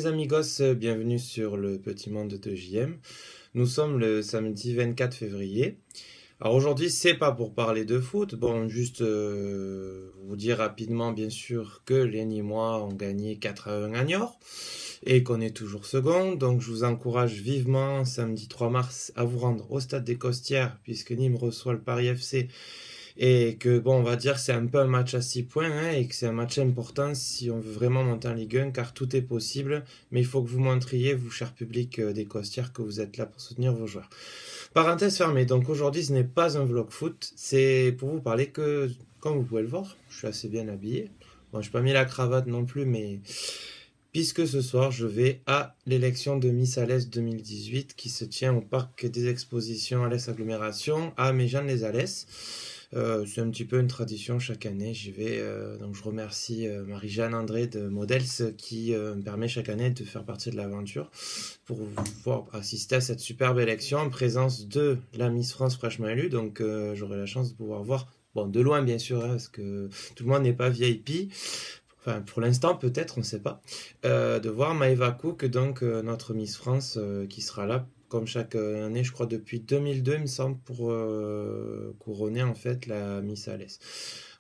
amigos, bienvenue sur le petit monde de JM. Nous sommes le samedi 24 février. Alors aujourd'hui, c'est pas pour parler de foot, bon, juste vous dire rapidement, bien sûr, que les Nîmois ont gagné 4-1 à Niort et qu'on est toujours second. Donc je vous encourage vivement, samedi 3 mars, à vous rendre au stade des Costières, puisque Nîmes reçoit le Paris FC. Et que, bon, on va dire que c'est un peu un match à 6 points, hein, et que c'est un match important si on veut vraiment monter en Ligue 1, car tout est possible. Mais il faut que vous montriez, vous, cher public des Costières, que vous êtes là pour soutenir vos joueurs. Parenthèse fermée, donc aujourd'hui ce n'est pas un vlog foot, c'est pour vous parler que, comme vous pouvez le voir, je suis assez bien habillé. Bon, je n'ai pas mis la cravate non plus, mais puisque ce soir je vais à l'élection de Miss Alès 2018 qui se tient au parc des expositions Alès Agglomération à Méjeanne-les-Alès. C'est un petit peu une tradition chaque année, j'y vais, donc je remercie Marie-Jeanne André de Models qui me permet chaque année de faire partie de l'aventure pour pouvoir assister à cette superbe élection en présence de la Miss France fraîchement élue, donc j'aurai la chance de pouvoir voir, bon, de loin bien sûr, hein, parce que tout le monde n'est pas VIP, enfin pour l'instant peut-être, on ne sait pas, de voir Maëva Cook, donc notre Miss France qui sera là comme chaque année, je crois depuis 2002, il me semble, pour couronner en fait la Miss Alès.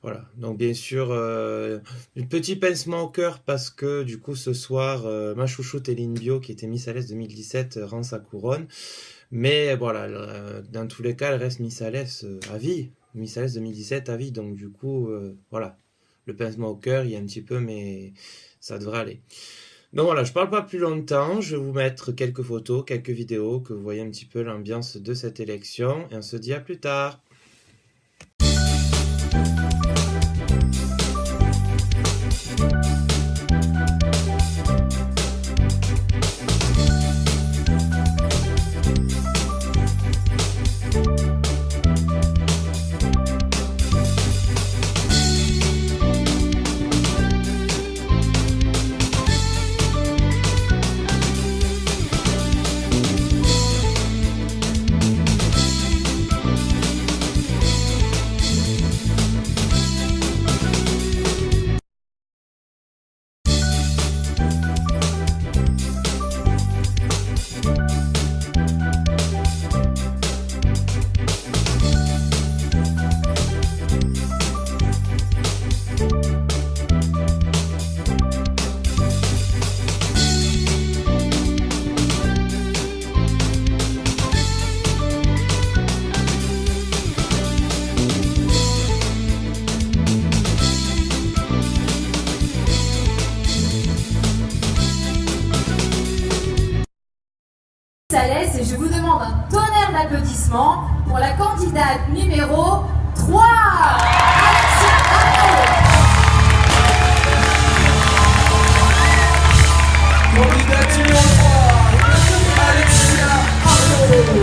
Voilà, donc bien sûr, un petit pincement au cœur parce que du coup ce soir, ma chouchoute Eline Bio, qui était Miss Alès 2017, rend sa couronne. Mais voilà, dans tous les cas, elle reste Miss Alès à vie. Miss Alès 2017 à vie, donc du coup, voilà, le pincement au cœur, il y a un petit peu, mais ça devrait aller. Donc voilà, je parle pas plus longtemps, je vais vous mettre quelques photos, quelques vidéos, que vous voyez un petit peu l'ambiance de cette élection, et on se dit à plus tard. Alès, et je vous demande un tonnerre d'applaudissements pour la candidate numéro 3, Alexia Arnaud. Candidate numéro 3, Alexia Arnaud.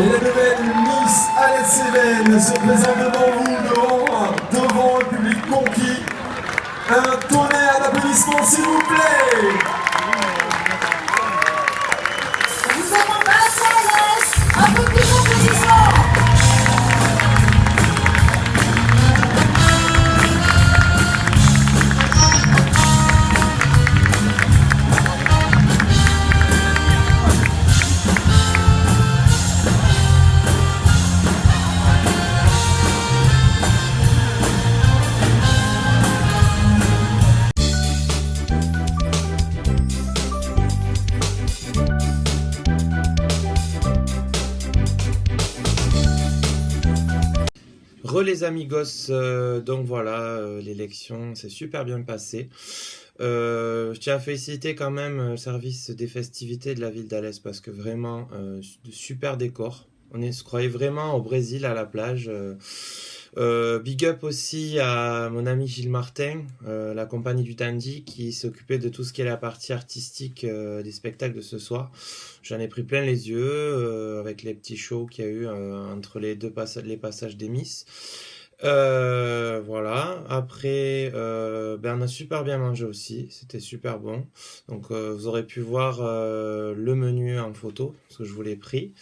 Et la nouvelle Miss Alès-Cévennes se présente devant vous, devant un public conquis. Un tonnerre d'applaudissements, s'il vous plaît. On vous demande assez Alès, un peu plus d'applaudissements. Les amigos, donc voilà, l'élection s'est super bien passée. Je tiens à féliciter quand même le service des festivités de la ville d'Alès parce que vraiment, de super décor. On se croyait vraiment au Brésil à la plage. Big up aussi à mon ami Gilles Martin, la compagnie du Dandy, qui s'occupait de tout ce qui est la partie artistique des spectacles de ce soir. J'en ai pris plein les yeux avec les petits shows qu'il y a eu entre les passages des Miss. Voilà. Après, ben, on a super bien mangé aussi. C'était super bon. Donc, vous aurez pu voir le menu en photo, parce que je vous l'ai pris.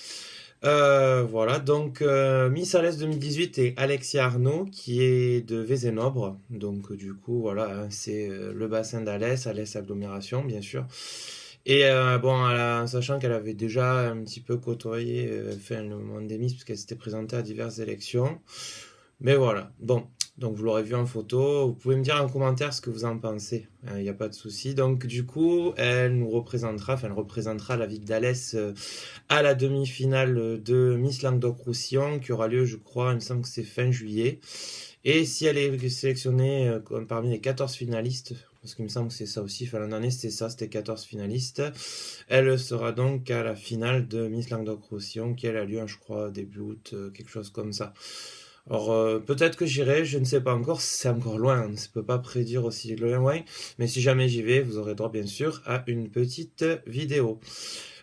Voilà. Donc, Miss Alès 2018 est Alexia Arnaud, qui est de Vézénobre. Donc, du coup, voilà, hein, c'est le bassin d'Alès, Alès agglomération, bien sûr. Et bon, sachant qu'elle avait déjà un petit peu côtoyé enfin, le monde des Miss, puisqu'elle s'était présentée à diverses élections. Mais voilà, bon, donc vous l'aurez vu en photo, vous pouvez me dire en commentaire ce que vous en pensez, il n'y a pas de souci. Donc du coup, elle nous représentera, enfin elle représentera la ville d'Alès à la demi-finale de Miss Languedoc-Roussillon qui aura lieu, je crois, il me semble que c'est fin juillet. Et si elle est sélectionnée parmi les 14 finalistes, parce qu'il me semble que c'est ça aussi, enfin l'an dernier c'était ça, c'était 14 finalistes, elle sera donc à la finale de Miss Languedoc-Roussillon qui elle a lieu, je crois, début août, quelque chose comme ça. Alors peut-être que j'irai, je ne sais pas encore, c'est encore loin, on ne peut pas prédire aussi loin, mais si jamais j'y vais, vous aurez droit bien sûr à une petite vidéo.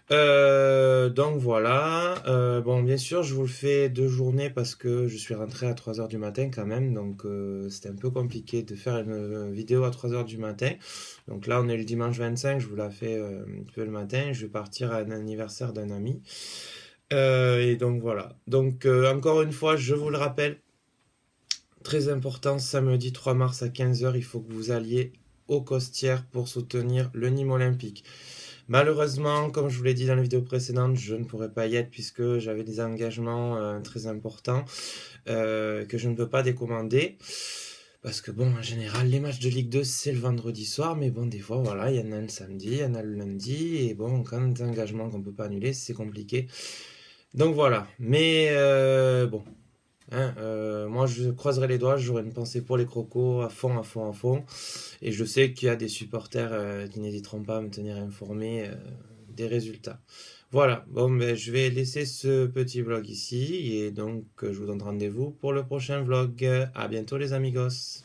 Donc voilà, bon bien sûr je vous le fais 2 journées parce que je suis rentré à 3 heures du matin quand même, donc c'était un peu compliqué de faire une vidéo à 3 heures du matin. Donc là on est le dimanche 25, je vous la fais un peu le matin, je vais partir à un anniversaire d'un ami. Et donc voilà. Donc encore une fois, je vous le rappelle, très important, samedi 3 mars à 15 heures, il faut que vous alliez au Costières pour soutenir le Nîmes Olympique. Malheureusement, comme je vous l'ai dit dans la vidéo précédente, je ne pourrai pas y être puisque j'avais des engagements très importants que je ne peux pas décommander. Parce que bon, en général, les matchs de Ligue 2, c'est le vendredi soir, mais bon, des fois, voilà, il y en a le samedi, il y en a le lundi, et bon, quand des engagements qu'on ne peut pas annuler, c'est compliqué. Donc voilà, mais bon, hein, moi je croiserai les doigts, j'aurai une pensée pour les crocos à fond, à fond, à fond. Et je sais qu'il y a des supporters qui n'hésiteront pas à me tenir informé des résultats. Voilà, bon, ben, je vais laisser ce petit vlog ici et donc je vous donne rendez-vous pour le prochain vlog. À bientôt les amigos.